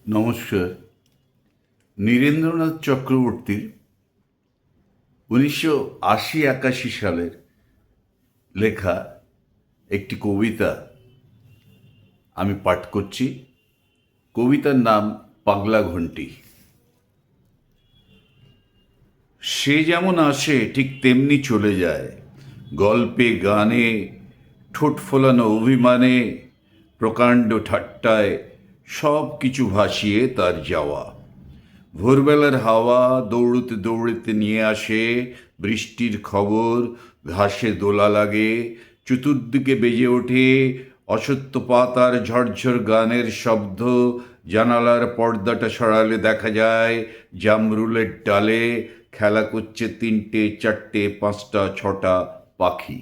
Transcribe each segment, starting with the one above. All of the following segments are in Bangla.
নমস্কার। নীরেন্দ্রনাথ চক্রবর্তীর 1980-81 সালের লেখা একটি কবিতা আমি পাঠ করছি। কবিতার নাম পাগলা ঘণ্টি। সে যেমন আসে ঠিক তেমনি চলে যায়, গল্পে গানে ঠোঁট ফোলানো অভিমানে, প্রকাণ্ড ঠাট্টায় সব কিছু ভাসিয়ে তার যাওয়া। ভোরবেলার হাওয়া দৌড়তে দৌড়তে নিয়ে আসে বৃষ্টির খবর, ঘাসে দোলা লাগে, চতুর্দিকে বেজে ওঠে অসত্য পাতার ঝরঝর গানের শব্দ। জানালার পর্দাটা সরালে দেখা যায় জামরুলের ডালে খেলা করছে 3টে 4টে 5টা 6টা পাখি।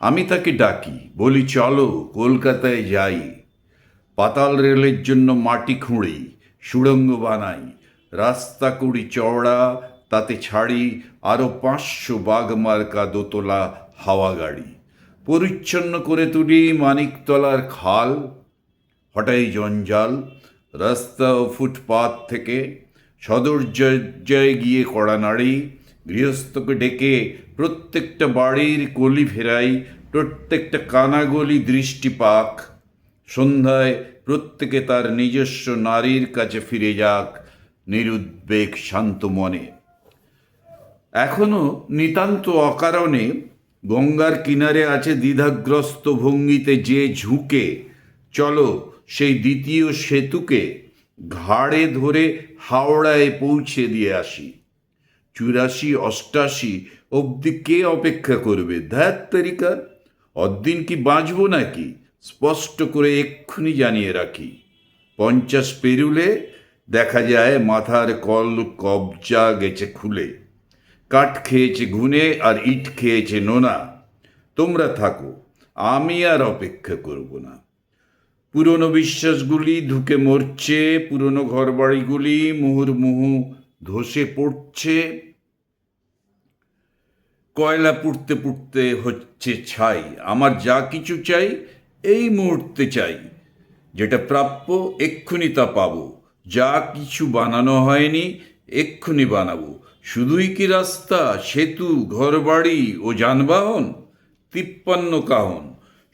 আমি তাকে ডাকি, বলি চলো কলকাতায় যাই, পাতাল রেলের জন্য মাটি খুঁড়ি, সুড়ঙ্গ বানাই, রাস্তা করি চওড়া, তাতে ছাড়ি আরও 500 বাঘমার্কা দোতলা হাওয়া গাড়ি, পরিচ্ছন্ন করে তুলি মানিকতলার খাল, হটাই জঞ্জাল রাস্তা ও ফুটপাত থেকে, সদর দরজায় গিয়ে কড়া নাড়ি, গৃহস্থকে ডেকে প্রত্যেকটা বাড়ির কলি ফেরাই, প্রত্যেকটা কানাগলি দৃষ্টিপাক। সন্ধ্যায় প্রত্যেকে তার নিজস্ব নারীর কাছে ফিরে যাক নিরুদ্বেগ শান্ত মনে। এখনো নিতান্ত অকারণে গঙ্গার কিনারে আছে দ্বিধাগ্রস্ত ভঙ্গিতে যে ঝুঁকে, চলো সেই দ্বিতীয় সেতুকে ঘাড়ে ধরে হাওড়ায় পৌঁছে দিয়ে আসি। 84-88 অবধি কে অপেক্ষা করবে? ধ্যাত তারিকা, অদ্দিন কি বাঁচব নাকি? স্পষ্ট করে এক্ষুনি জানিয়ে রাখি, 50 পেরুলে দেখা যায় মাথার কবজা গেছে খুলে, কাঠ খেয়েছে ঘুনে আর ইট খেয়েছে নোনা। তোমরা থাকো, আমি আর অপেক্ষা করব না। পুরনো বিশ্বাসগুলি ধুকে মরছে, পুরনো ঘরবাড়িগুলি মুহুর্মুহু ধসে পড়ছে, কয়লা পুড়তে পুড়তে হচ্ছে ছাই। আমার যা কিছু চাই এই মুহূর্তে চাই, যেটা প্রাপ্য এক্ষুনি তা পাবো। যা কিছু বানানো হয়নি এক্ষুনি বানাবো। শুধুই কি রাস্তা, সেতু, ঘরবাড়ি ও যানবাহন? 53 কাহন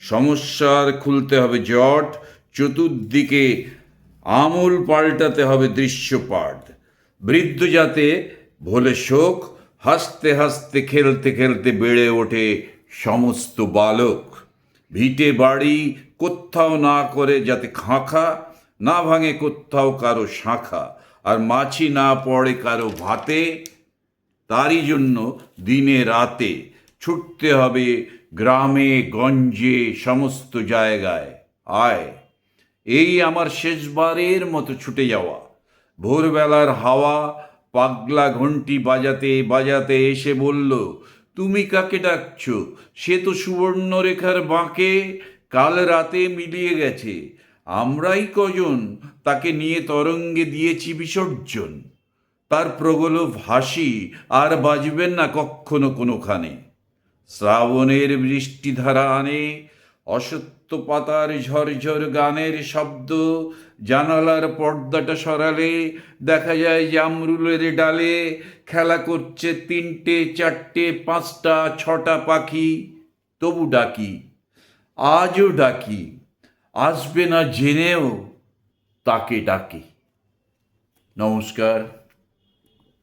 সমস্যার খুলতে হবে জট, চতুর্দিকে আমূল পাল্টাতে হবে দৃশ্যপাট। বৃদ্ধ যাতে ভোলে শোক, হাসতে হাসতে খেলতে খেলতে বেড়ে ওঠে সমস্ত বালক। ভিটে বাড়ি কোথাও না করে যাতে খাঁখা, না ভাঙে কোথাও কারো শাখা, আর মাছি না পড়ে কারো ভাতে। তারই জন্য দিনে রাতে ছুটতে হবে গ্রামে গঞ্জে সমস্ত জায়গায়। আয়, এই আমার শেষবারের মতো ছুটে যাওয়া। ভোরবেলার হাওয়া পাগলা ঘণ্টি বাজাতে বাজাতে এসে বলল, তুমি কাকে ডাকছ? সে তো সুবর্ণরেখার বাঁকে কাল রাতে মিলিয়ে গেছে। আমরাই কজন তাকে নিয়ে তরঙ্গে দিয়েছি বিসর্জন। তার প্রগল্ভ হাসি আর বাজবেন না কক্ষনো কোনোখানে। শ্রাবণের বৃষ্টিধারা আনে অসত্য পাতার ঝরঝর গানের শব্দ। জানালার পর্দাটা সরালে দেখা যায় জামরুলের ডালে খেলা করছে 3টে 4টে 5টা 6টা পাখি। তবু ডাকি, আজও ডাকি, আসবে না জেনেও তাকে ডাকি। নমস্কার।